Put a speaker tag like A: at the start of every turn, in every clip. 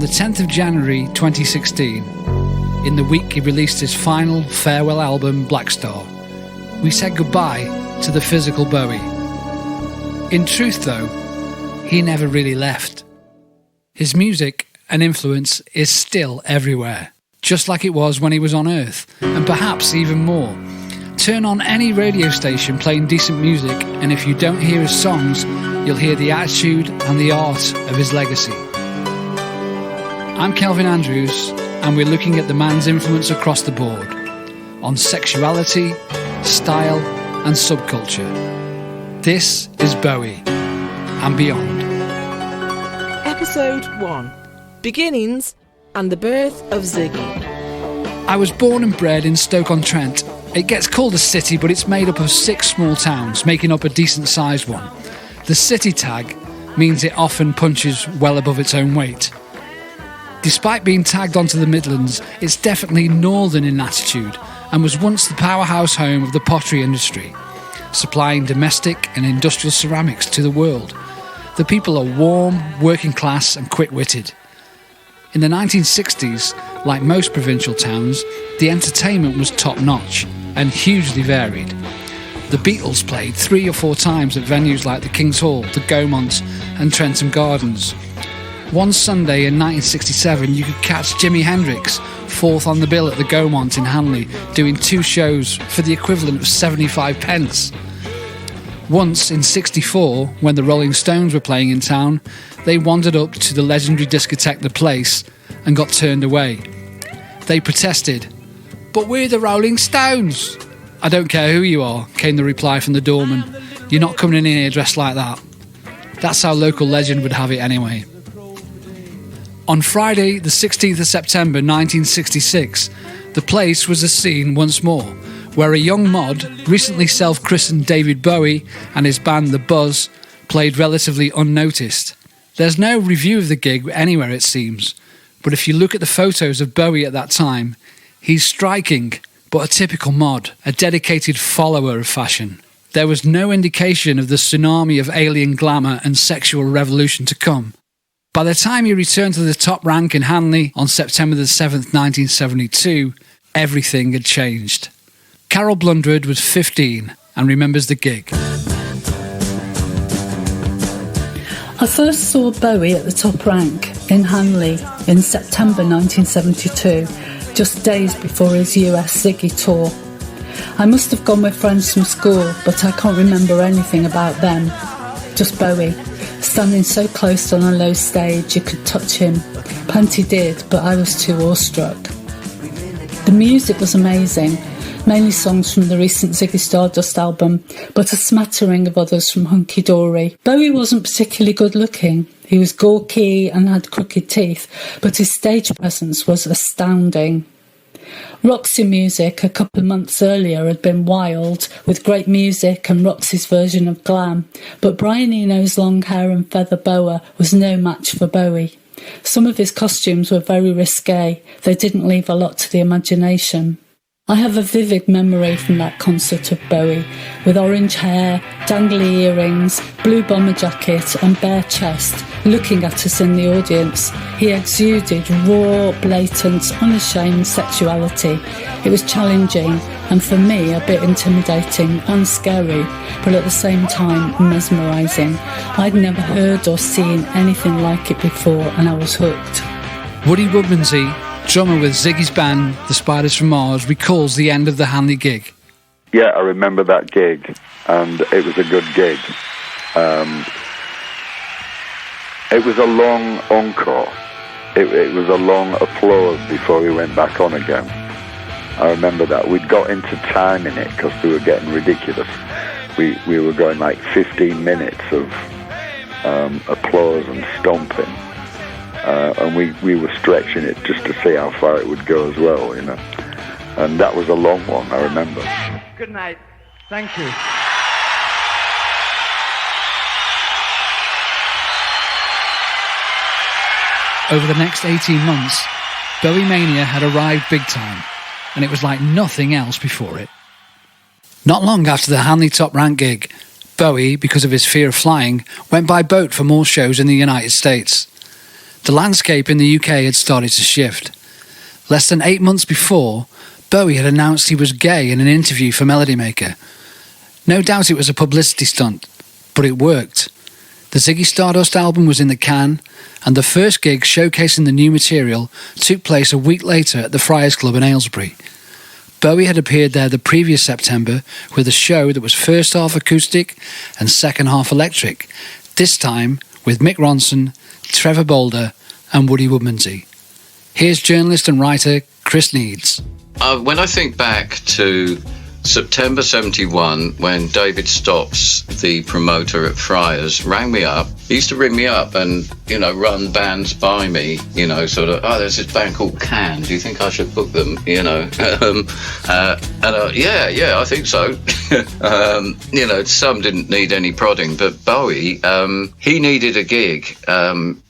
A: the 10th of January 2016, in the week he released his final farewell album, Black Star, we said goodbye to the physical Bowie. In truth, though, he never really left. His music and influence is still everywhere, just like it was when he was on Earth, and perhaps even more. Turn on any radio station playing decent music, and if you don't hear his songs, you'll hear the attitude and the art of his legacy. I'm Kelvin Andrews, and we're looking at the man's influence across the board, on sexuality, style and subculture. This is Bowie and Beyond.
B: Episode 1. Beginnings and the birth of Ziggy.
A: I was born and bred in Stoke-on-Trent. It gets called a city, but it's made up of 6 small towns, making up a decent-sized one. The city tag means it often punches well above its own weight. Despite being tagged onto the Midlands, it's definitely northern in attitude and was once the powerhouse home of the pottery industry, supplying domestic and industrial ceramics to the world. The people are warm, working class and quick-witted. In the 1960s, like most provincial towns, the entertainment was top-notch and hugely varied. The Beatles played 3 or 4 times at venues like the King's Hall, the Gaumont and Trentham Gardens. One Sunday in 1967, you could catch Jimi Hendrix 4th on the bill at the Gaumont in Hanley, doing 2 shows for the equivalent of 75 pence. Once in 64, when the Rolling Stones were playing in town, they wandered up to the legendary discotheque The Place and got turned away. They protested, "But we're the Rolling Stones!" "I don't care who you are," came the reply from the doorman. "You're not coming in here dressed like that." That's how local legend would have it anyway. On Friday, the 16th of September 1966, The Place was a scene once more, where a young mod, recently self-christened David Bowie, and his band The Buzz, played relatively unnoticed. There's no review of the gig anywhere, it seems, but if you look at the photos of Bowie at that time, he's striking, but a typical mod, a dedicated follower of fashion. There was no indication of the tsunami of alien glamour and sexual revolution to come. By the time he returned to the top rank in Hanley on September the 7th, 1972, everything had changed. Carole Blundred was 15 and remembers the gig.
C: I first saw Bowie at the top rank in Hanley in September 1972, just days before his US Ziggy tour. I must have gone with friends from school, but I can't remember anything about them. Just Bowie, standing so close on a low stage you could touch him. Plenty did, but I was too awestruck. The music was amazing, mainly songs from the recent Ziggy Stardust album, but a smattering of others from Hunky Dory. Bowie wasn't particularly good looking. He was gawky and had crooked teeth, but his stage presence was astounding. Roxy music a couple of months earlier had been wild, with great music and Roxy's version of glam, but Brian Eno's long hair and feather boa was no match for Bowie. Some of his costumes were very risque. They didn't leave a lot to the imagination. I have a vivid memory from that concert of Bowie, with orange hair, dangly earrings, blue bomber jacket and bare chest, looking at us in the audience. He exuded raw, blatant, unashamed sexuality. It was challenging and for me a bit intimidating and scary, but at the same time mesmerising. I'd never heard or seen anything like it before and I was hooked.
A: Woody Woodmansey, drummer with Ziggy's band, The Spiders from Mars, recalls the end of the Hanley gig.
D: Yeah, I remember that gig, and it was a good gig. It was a long encore. It was a long applause before we went back on again. I remember that. We'd got into time in it because we were getting ridiculous. We were going like 15 minutes of applause and stomping. And we were stretching it just to see how far it would go as well, you know. And that was a long one, I remember.
E: Good night. Thank you.
A: Over the next 18 months, Bowie Mania had arrived big time, and it was like nothing else before it. Not long after the Hanley Top Rank gig, Bowie, because of his fear of flying, went by boat for more shows in the United States. The landscape in the UK had started to shift. Less than 8 months before, Bowie had announced he was gay in an interview for Melody Maker. No doubt it was a publicity stunt, but it worked. The Ziggy Stardust album was in the can, and the first gig showcasing the new material took place a week later at the Friars Club in Aylesbury. Bowie had appeared there the previous September with a show that was first half acoustic and second half electric, this time with Mick Ronson, Trevor Bolder and Woody Woodmansey. Here's journalist and writer Kris Needs.
F: When I think back to September 71, when David Stopps, the promoter at Friars, rang me up. He used to ring me up and, run bands by me, sort of, there's this band called Can. Do you think I should book them? Yeah, I think so. Some didn't need any prodding, but Bowie, he needed a gig.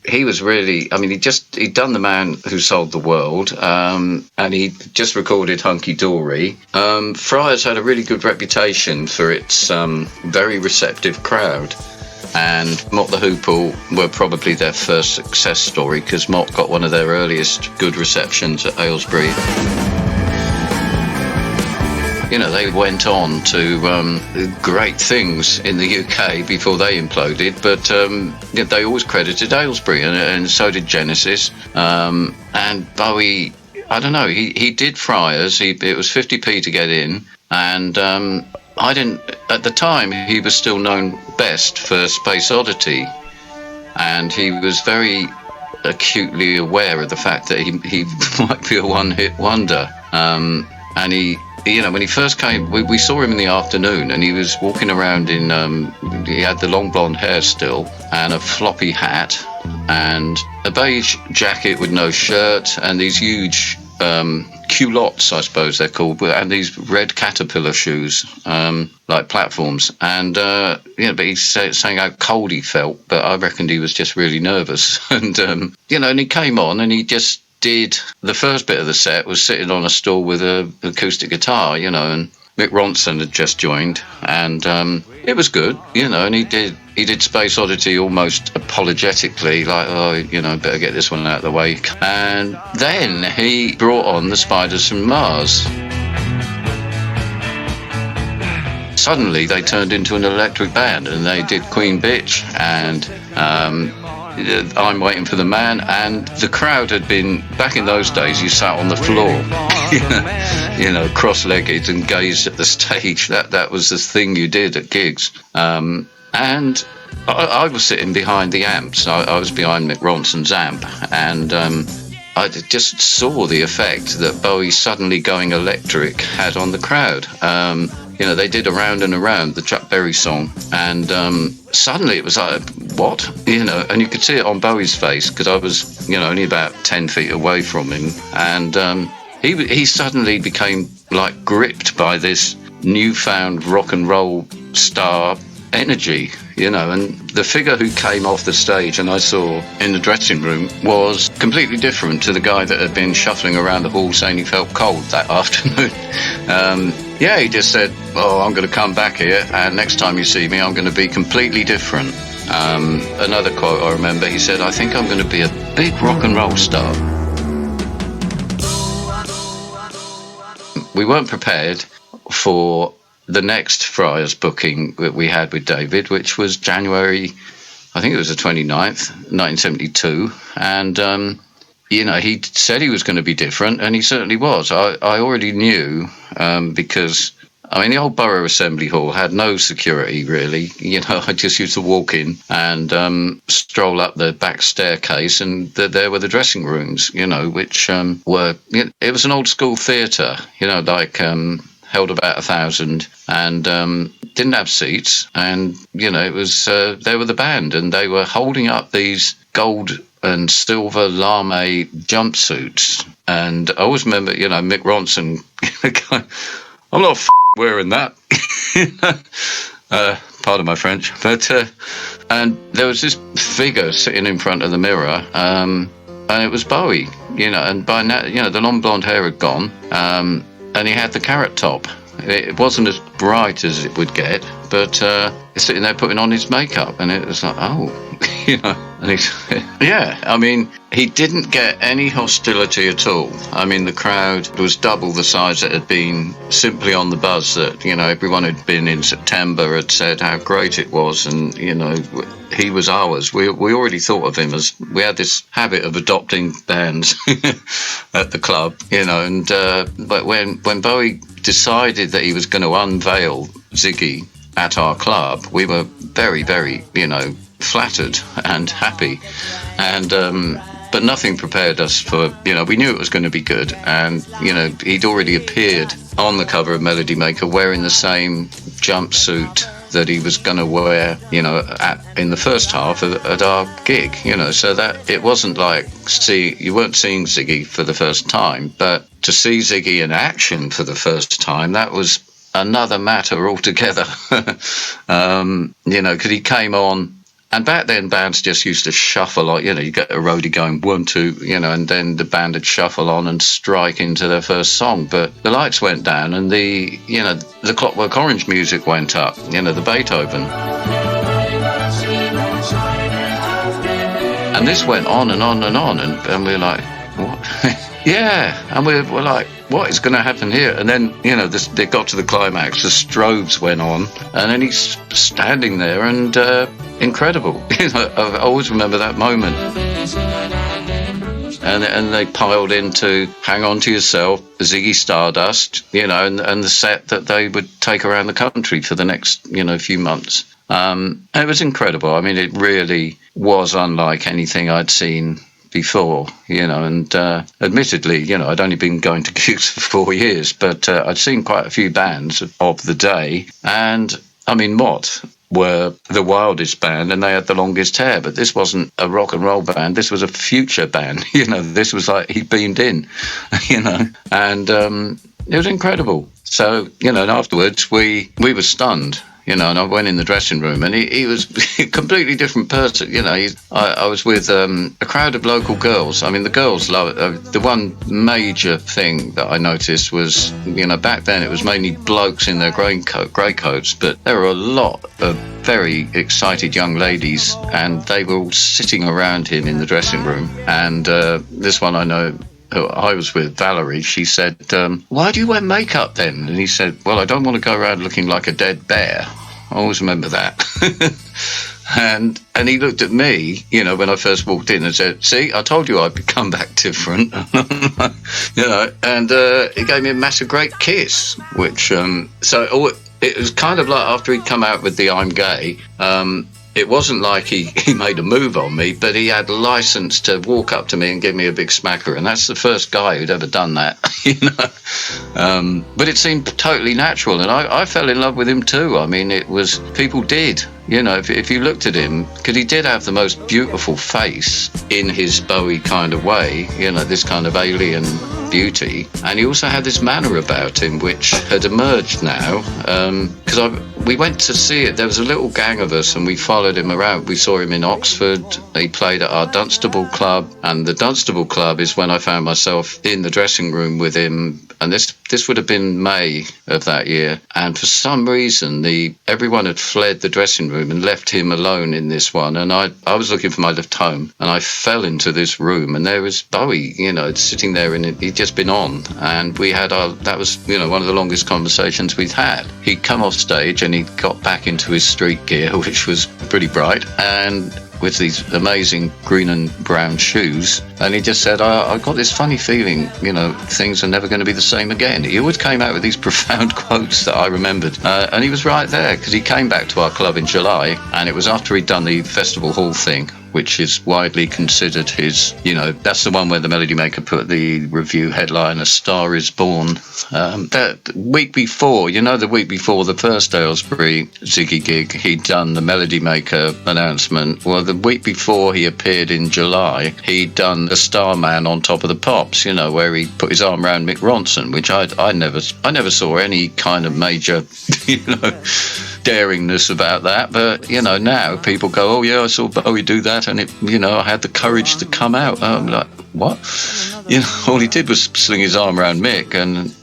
F: He was really, he'd done The Man Who Sold the World, and he just recorded Hunky Dory. Friars had a really good reputation for its very receptive crowd. And Mott the Hoople were probably their first success story, because Mott got one of their earliest good receptions at Aylesbury. They went on to great things in the UK before they imploded, but they always credited Aylesbury, and so did Genesis. And Bowie, I don't know, he did Friars. It was 50p to get in, and I didn't. At the time, he was still known best for Space Oddity, and he was very acutely aware of the fact that he might be a one-hit wonder. And he, when he first came, we saw him in the afternoon, and he was walking around in. He had the long blonde hair still, and a floppy hat, and a beige jacket with no shirt, and these huge culottes, I suppose they're called, and these red caterpillar shoes, like platforms. And but he's saying how cold he felt, but I reckoned he was just really nervous. And and he came on, and he just did the first bit of the set was sitting on a stool with an acoustic guitar, and Mick Ronson had just joined, and it was good, and he did Space Oddity almost apologetically, like, better get this one out of the way. And then he brought on the Spiders from Mars. Suddenly they turned into an electric band, and they did Queen Bitch and I'm Waiting for the Man, and the crowd had been, back in those days, you sat on the floor, cross-legged and gazed at the stage. That was the thing you did at gigs. And I was sitting behind the amps. I was behind Mick Ronson's amp, and I just saw the effect that Bowie suddenly going electric had on the crowd. They did Around and Around, the Chuck Berry song, and suddenly it was like, what? And you could see it on Bowie's face, because I was, only about 10 feet away from him, and he suddenly became like gripped by this newfound rock and roll star energy, and the figure who came off the stage and I saw in the dressing room was completely different to the guy that had been shuffling around the hall saying he felt cold that afternoon. He just said, I'm going to come back here, and next time you see me, I'm going to be completely different. Another quote I remember, he said, I think I'm going to be a big rock and roll star. We weren't prepared for the next Friars booking that we had with David, which was January, I think it was the 29th, 1972. And, he said he was going to be different, and he certainly was. I already knew, because, the old Borough Assembly Hall had no security, really. I just used to walk in and stroll up the back staircase, and there were the dressing rooms, which were, it was an old school theatre, held about 1,000, and didn't have seats, and it was there were the band, and they were holding up these gold and silver lame jumpsuits, and I always remember Mick Ronson going, I'm not wearing that. Pardon my French, but and there was this figure sitting in front of the mirror, and it was Bowie, and by now the long blonde hair had gone, and he had the carrot top. It wasn't as bright as it would get, but he's sitting there putting on his makeup, and it was like, And he's, yeah, I mean, he didn't get any hostility at all. I mean, the crowd was double the size it had been simply on the buzz that, everyone who'd been in September had said how great it was. And, he was ours. We already thought of him as, we had this habit of adopting bands at the club, but when Bowie decided that he was going to unveil Ziggy at our club, we were very, very, flattered and happy, and but nothing prepared us for, we knew it was going to be good, and he'd already appeared on the cover of Melody Maker wearing the same jumpsuit that he was going to wear, in the first half at our gig, so that it wasn't like you weren't seeing Ziggy for the first time, but to see Ziggy in action for the first time, that was another matter altogether. Because he came on. And back then, bands just used to shuffle, like, you get a roadie going 1, 2, and then the band would shuffle on and strike into their first song. But the lights went down and the Clockwork Orange music went up, the Beethoven. And this went on and on and on. And we were like, what? Yeah. And we're like, what is going to happen here? And then, they got to the climax, the strobes went on, and then he's standing there and incredible. I always remember that moment. And they piled into Hang On To Yourself, Ziggy Stardust, and the set that they would take around the country for the next, few months. It was incredible. I mean, it really was unlike anything I'd seen before, and admittedly, I'd only been going to gigs for 4 years, but I'd seen quite a few bands of the day, and I mean, Mott were the wildest band and they had the longest hair, but this wasn't a rock and roll band, this was a future band, this was like he beamed in, and it was incredible. So, and afterwards we were stunned. And I went in the dressing room and he was a completely different person. I was with a crowd of local girls. I mean, the girls love it. The one major thing that I noticed was, back then it was mainly blokes in their grey coats, but there were a lot of very excited young ladies and they were all sitting around him in the dressing room. And this one I know, who I was with, Valerie, she said, why do you wear makeup then? And he said, well, I don't want to go around looking like a dead bear. I always remember that. and he looked at me, when I first walked in and said, see, I told you I'd become back different. and he gave me a massive great kiss, which, so it was kind of like after he'd come out with the I'm Gay, it wasn't like he made a move on me, but he had license to walk up to me and give me a big smacker. And that's the first guy who'd ever done that, But it seemed totally natural. And I fell in love with him too. I mean, people did. If you looked at him, because he did have the most beautiful face in his Bowie kind of way, this kind of alien beauty. And he also had this manner about him, which had emerged now, because we went to see it. There was a little gang of us and we followed him around. We saw him in Oxford. He played at our Dunstable Club. And the Dunstable Club is when I found myself in the dressing room with him. And this would have been May of that year. And for some reason, everyone had fled the dressing room and left him alone in this one. And I was looking for my lift home and I fell into this room and there was Bowie, sitting there, and he'd just been on. And we had that was, one of the longest conversations we'd had. He'd come off stage and he got back into his street gear, which was pretty bright, and with these amazing green and brown shoes, and he just said, I got this funny feeling, things are never going to be the same again. He always came out with these profound quotes that I remembered, and he was right there, because he came back to our club in July, and it was after he'd done the Festival Hall thing, which is widely considered his, that's the one where the Melody Maker put the review headline, A Star Is Born. That week before, the week before the first Aylesbury Ziggy gig, he'd done the Melody Maker announcement. Well, the week before he appeared in July, he'd done the Starman on Top of the Pops, where he put his arm around Mick Ronson, which I never saw any kind of major, daringness about that. But, now people go, oh yeah, I saw Bowie do that, and I had the courage to come out. I'm like, what? All he did was sling his arm around Mick, and,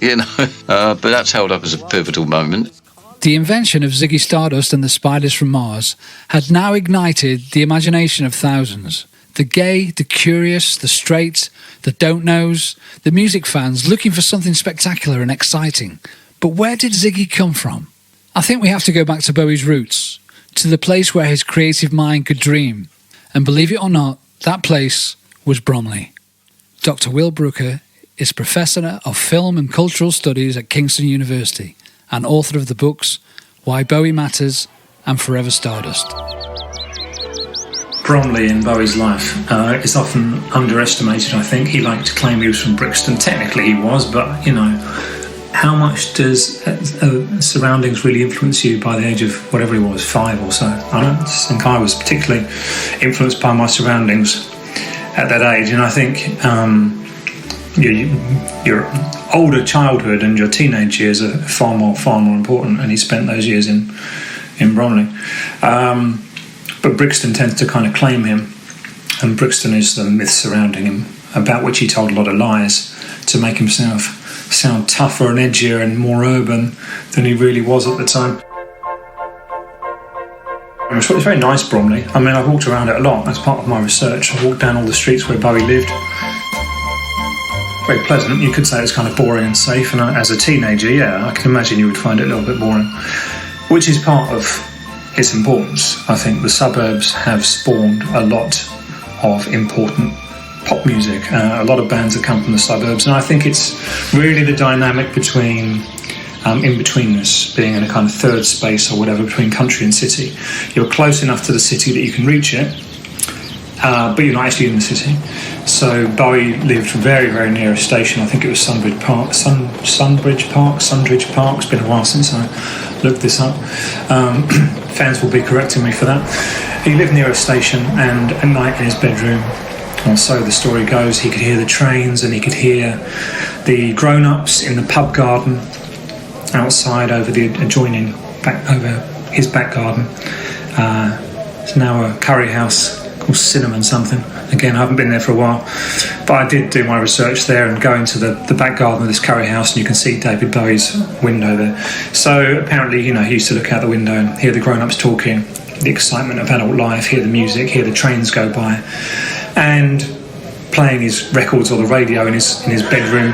F: but that's held up as a pivotal moment.
A: The invention of Ziggy Stardust and the Spiders from Mars had now ignited the imagination of thousands. The gay, the curious, the straight, the don't-knows, the music fans looking for something spectacular and exciting. But where did Ziggy come from? I think we have to go back to Bowie's roots, to the place where his creative mind could dream. And believe it or not, that place was Bromley. Dr. Will Brooker is Professor of Film and Cultural Studies at Kingston University and author of the books Why Bowie Matters and Forever Stardust.
G: Bromley in Bowie's life is often underestimated, I think. He liked to claim he was from Brixton. Technically he was, but, you know, how much does surroundings really influence you by the age of whatever he was, 5 or so? I don't think I was particularly influenced by my surroundings at that age, and I think your older childhood and your teenage years are far more important, and he spent those years in Bromley. But Brixton tends to kind of claim him, and Brixton is the myth surrounding him, about which he told a lot of lies to make himself sound tougher and edgier and more urban than he really was at the time. It's very nice, Bromley. I mean, I've walked around it a lot as part of my research. I walked down all the streets where Bowie lived. Very pleasant. You could say it's kind of boring and safe, and as a teenager, yeah, I can imagine you would find it a little bit boring, which is part of its importance. I think the suburbs have spawned a lot of important pop music. A lot of bands that come from the suburbs, and I think it's really the dynamic between in-betweenness, being in a kind of third space or whatever between country and city. You're close enough to the city that you can reach it, but you're not actually in the city. So Bowie lived very, very near a station. I think it was Sunbridge Park. It's been a while since I looked this up. Fans will be correcting me for that. He lived near a station, and at night in his bedroom, or so the story goes, he could hear the trains and he could hear the grown-ups in the pub garden outside over the adjoining over his back garden. It's now a curry house called Cinnamon something. Again, I haven't been there for a while, but I did do my research there and go into the back garden of this curry house, and you can see David Bowie's window there. So apparently, you know, he used to look out the window and hear the grown-ups talking, the excitement of adult life, hear the music, hear the trains go by, and playing his records or the radio in his bedroom.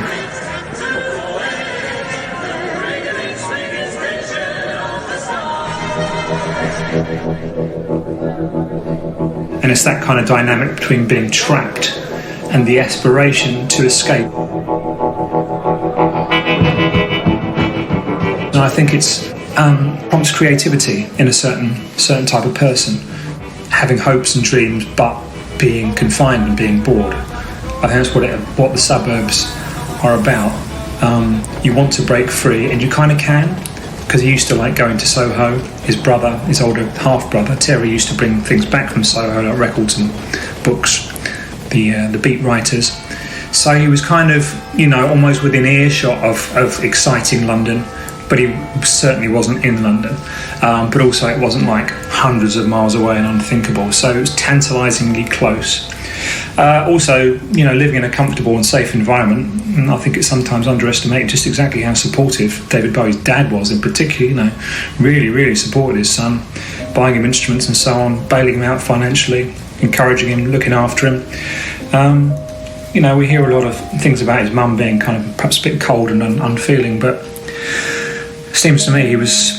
G: And it's that kind of dynamic between being trapped and the aspiration to escape. And I think it's prompts creativity in a certain type of person, having hopes and dreams but being confined and being bored. I think that's what the suburbs are about. You want to break free, and you kind of can, because he used to like going to Soho. His brother, his older half-brother, Terry, used to bring things back from Soho, like records and books, the beat writers. So he was kind of, you know, almost within earshot of exciting London, but he certainly wasn't in London. But also it wasn't like hundreds of miles away and unthinkable. So it was tantalisingly close. Also, you know, living in a comfortable and safe environment, and I think it's sometimes underestimated just exactly how supportive David Bowie's dad was in particular. You know, really, really supported his son, buying him instruments and so on, bailing him out financially, encouraging him, looking after him. You know, we hear a lot of things about his mum being kind of perhaps a bit cold and unfeeling, but it seems to me he was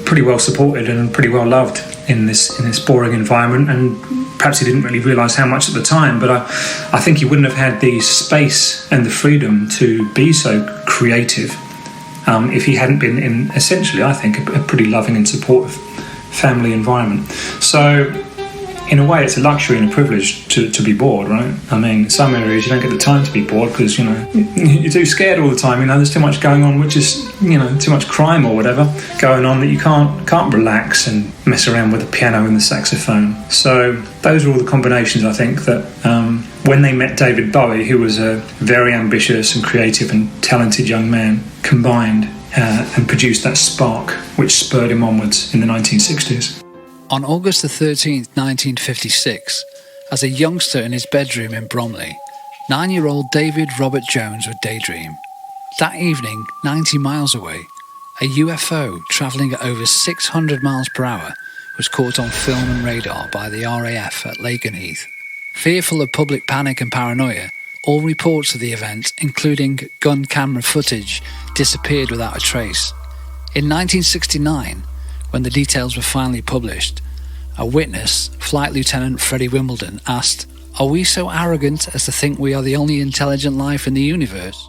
G: pretty well supported and pretty well loved in this boring environment, and perhaps he didn't really realise how much at the time, but I think he wouldn't have had the space and the freedom to be so creative if he hadn't been in, essentially, I think, a pretty loving and supportive family environment. So in a way, it's a luxury and a privilege to be bored, right? I mean, in some areas you don't get the time to be bored because, you know, you're too scared all the time. You know, there's too much going on, which is, you know, too much crime or whatever going on that you can't relax and mess around with the piano and the saxophone. So those are all the combinations, I think, that when they met David Bowie, who was a very ambitious and creative and talented young man, combined and produced that spark which spurred him onwards in the 1960s.
A: On August the 13th, 1956, as a youngster in his bedroom in Bromley, 9-year-old David Robert Jones would daydream. That evening, 90 miles away, a UFO travelling at over 600 miles per hour was caught on film and radar by the RAF at Lakenheath. Fearful of public panic and paranoia, all reports of the event, including gun camera footage, disappeared without a trace. In 1969, when the details were finally published, a witness, Flight Lieutenant Freddie Wimbledon, asked, "Are we so arrogant as to think we are the only intelligent life in the universe?"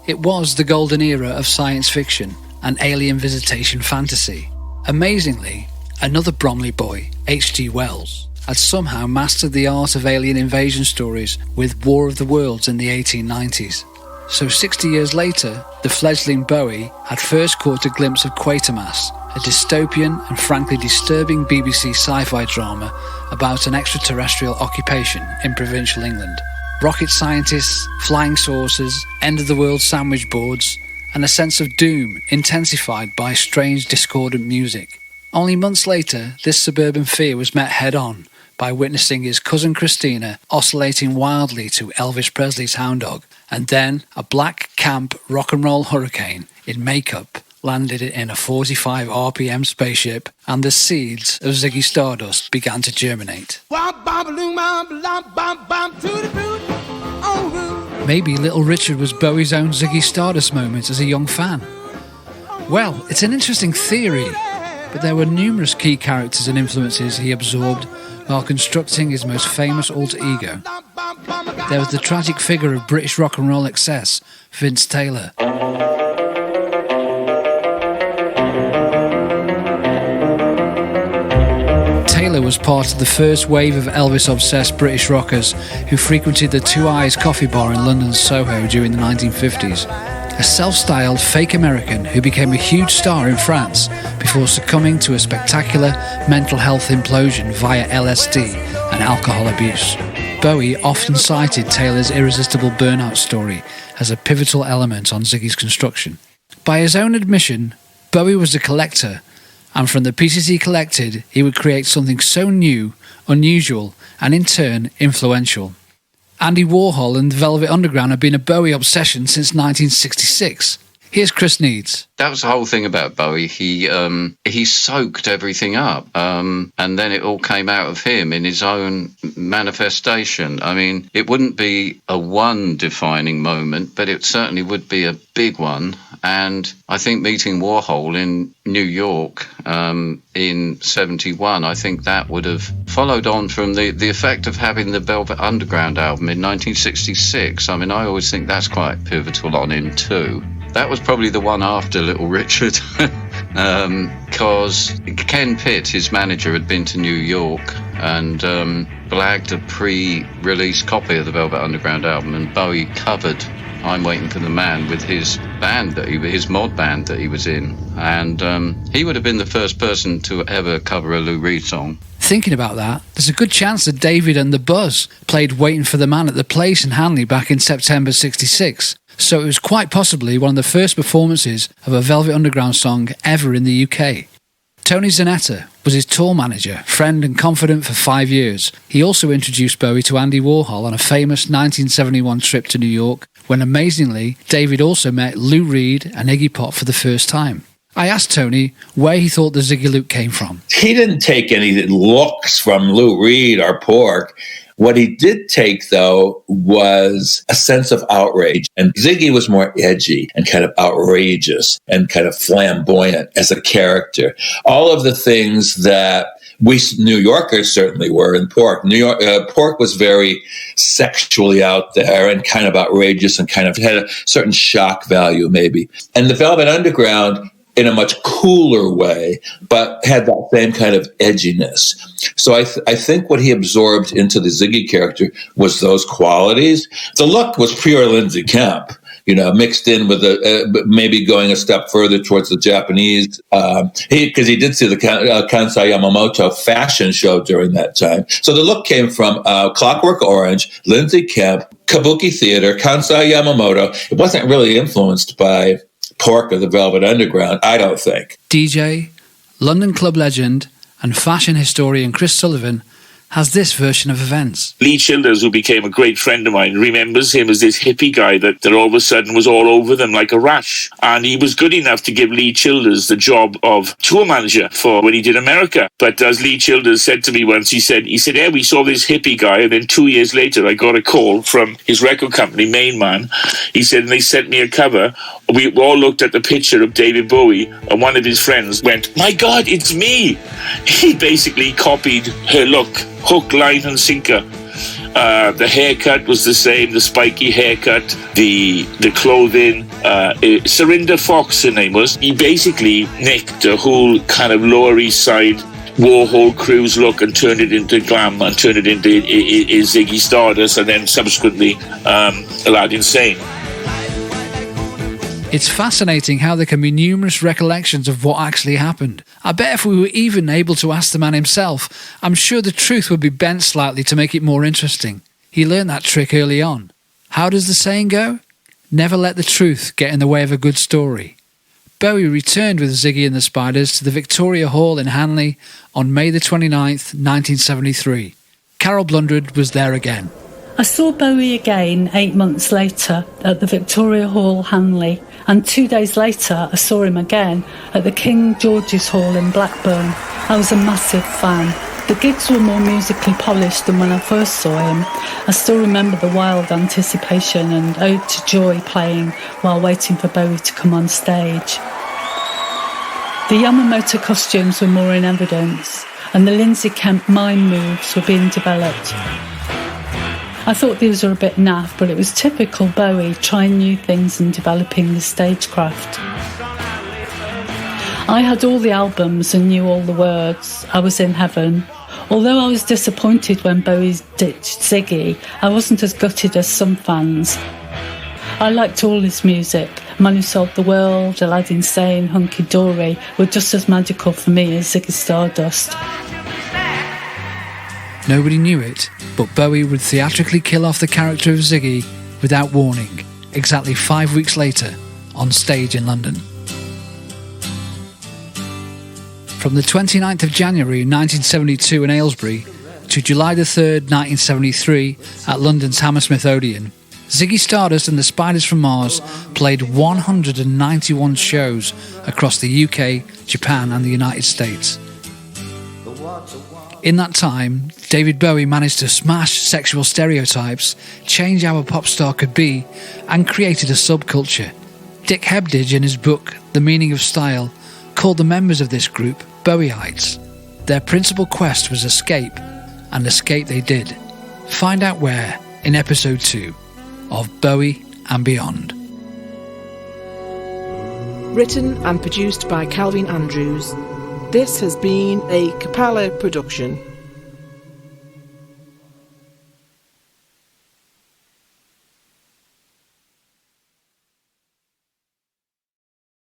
A: It was the golden era of science fiction and alien visitation fantasy. Amazingly, another Bromley boy, H.G. Wells, had somehow mastered the art of alien invasion stories with War of the Worlds in the 1890s. So 60 years later, the fledgling Bowie had first caught a glimpse of Quatermass, a dystopian and frankly disturbing BBC sci-fi drama about an extraterrestrial occupation in provincial England. Rocket scientists, flying saucers, end-of-the-world sandwich boards, and a sense of doom intensified by strange discordant music. Only months later, this suburban fear was met head-on by witnessing his cousin Christina oscillating wildly to Elvis Presley's Hound Dog, and then a black camp rock and roll hurricane in makeup landed in a 45 RPM spaceship, and the seeds of Ziggy Stardust began to germinate. Maybe Little Richard was Bowie's own Ziggy Stardust moment as a young fan. Well, it's an interesting theory, but there were numerous key characters and influences he absorbed while constructing his most famous alter ego. There was the tragic figure of British rock and roll excess, Vince Taylor. Taylor was part of the first wave of Elvis-obsessed British rockers who frequented the Two Eyes coffee bar in London's Soho during the 1950s. A self-styled fake American who became a huge star in France before succumbing to a spectacular mental health implosion via LSD and alcohol abuse. Bowie often cited Taylor's irresistible burnout story as a pivotal element on Ziggy's construction. By his own admission, Bowie was a collector, and from the pieces he collected, he would create something so new, unusual, and in turn, influential. Andy Warhol and the Velvet Underground have been a Bowie obsession since 1966. Here's Kris Needs.
F: That was the whole thing about Bowie. He soaked everything up, and then it all came out of him in his own manifestation. I mean, it wouldn't be a one defining moment, but it certainly would be a big one. And I think meeting Warhol in New York in 71, I think that would have followed on from the effect of having the Velvet Underground album in 1966. I mean, I always think that's quite pivotal on him too. That was probably the one after Little Richard, because Ken Pitt, his manager, had been to New York and blagged a pre-release copy of the Velvet Underground album, and Bowie covered I'm Waiting for the Man with his band, his mod band that he was in. And he would have been the first person to ever cover a Lou Reed song.
A: Thinking about that, there's a good chance that David and the Buzz played Waiting for the Man at the Place in Hanley back in September 66. So it was quite possibly one of the first performances of a Velvet Underground song ever in the UK. Tony Zanetta was his tour manager, friend and confidant for 5 years. He also introduced Bowie to Andy Warhol on a famous 1971 trip to New York, when amazingly, David also met Lou Reed and Iggy Pop for the first time. I asked Tony where he thought the Ziggy look came from.
H: He didn't take any looks from Lou Reed or Pork. What he did take, though, was a sense of outrage. And Ziggy was more edgy and kind of outrageous and kind of flamboyant as a character. All of the things that we New Yorkers certainly were in Pork. Pork was very sexually out there and kind of outrageous and kind of had a certain shock value, maybe. And the Velvet Underground, in a much cooler way, but had that same kind of edginess. So I think what he absorbed into the Ziggy character was those qualities. The look was pure Lindsay Kemp, mixed in with maybe going a step further towards the Japanese. Because he did see the Kansai Yamamoto fashion show during that time. So the look came from Clockwork Orange, Lindsay Kemp, Kabuki Theater, Kansai Yamamoto. It wasn't really influenced by Pork of the Velvet Underground, I don't think.
A: DJ, London club legend, and fashion historian Chris Sullivan has this version of events.
I: Lee Childers, who became a great friend of mine, remembers him as this hippie guy that all of a sudden was all over them like a rash. And he was good enough to give Lee Childers the job of tour manager for when he did America. But as Lee Childers said to me once, he said, yeah, we saw this hippie guy, and then 2 years later I got a call from his record company, Main Man. He said, and they sent me a cover. We all looked at the picture of David Bowie, and one of his friends went, "My God, it's me!" He basically copied her look, hook, line and sinker. The haircut was the same, the spiky haircut, the clothing. Serinda Fox, her name was. He basically nicked a whole kind of Lower East Side Warhol Cruise look and turned it into glam and turned it into Ziggy Stardust, and then subsequently Aladdin Sane.
A: It's fascinating how there can be numerous recollections of what actually happened. I bet if we were even able to ask the man himself, I'm sure the truth would be bent slightly to make it more interesting. He learned that trick early on. How does the saying go? Never let the truth get in the way of a good story. Bowie returned with Ziggy and the Spiders to the Victoria Hall in Hanley on May the 29th, 1973. Carole Blundred was there again.
C: I saw Bowie again 8 months later at the Victoria Hall, Hanley, and 2 days later I saw him again at the King George's Hall in Blackburn. I was a massive fan. The gigs were more musically polished than when I first saw him. I still remember the wild anticipation and Ode to Joy playing while waiting for Bowie to come on stage. The Yamamoto costumes were more in evidence, and the Lindsay Kemp mime moves were being developed. I thought these were a bit naff, but it was typical Bowie, trying new things and developing the stagecraft. I had all the albums and knew all the words. I was in heaven. Although I was disappointed when Bowie ditched Ziggy, I wasn't as gutted as some fans. I liked all his music. Man Who Sold the World, Aladdin Sane, Hunky Dory were just as magical for me as Ziggy Stardust.
A: Nobody knew it, but Bowie would theatrically kill off the character of Ziggy without warning, exactly 5 weeks later, on stage in London. From the 29th of January 1972 in Aylesbury to July the 3rd, 1973 at London's Hammersmith Odeon, Ziggy Stardust and the Spiders from Mars played 191 shows across the UK, Japan and the United States. In that time, David Bowie managed to smash sexual stereotypes, change how a pop star could be, and created a subculture. Dick Hebdige, in his book The Meaning of Style, called the members of this group Bowieites. Their principal quest was escape, and escape they did. Find out where in episode 2 of Bowie and Beyond.
B: Written and produced by Kelvin Andrews. This has been a Capella production.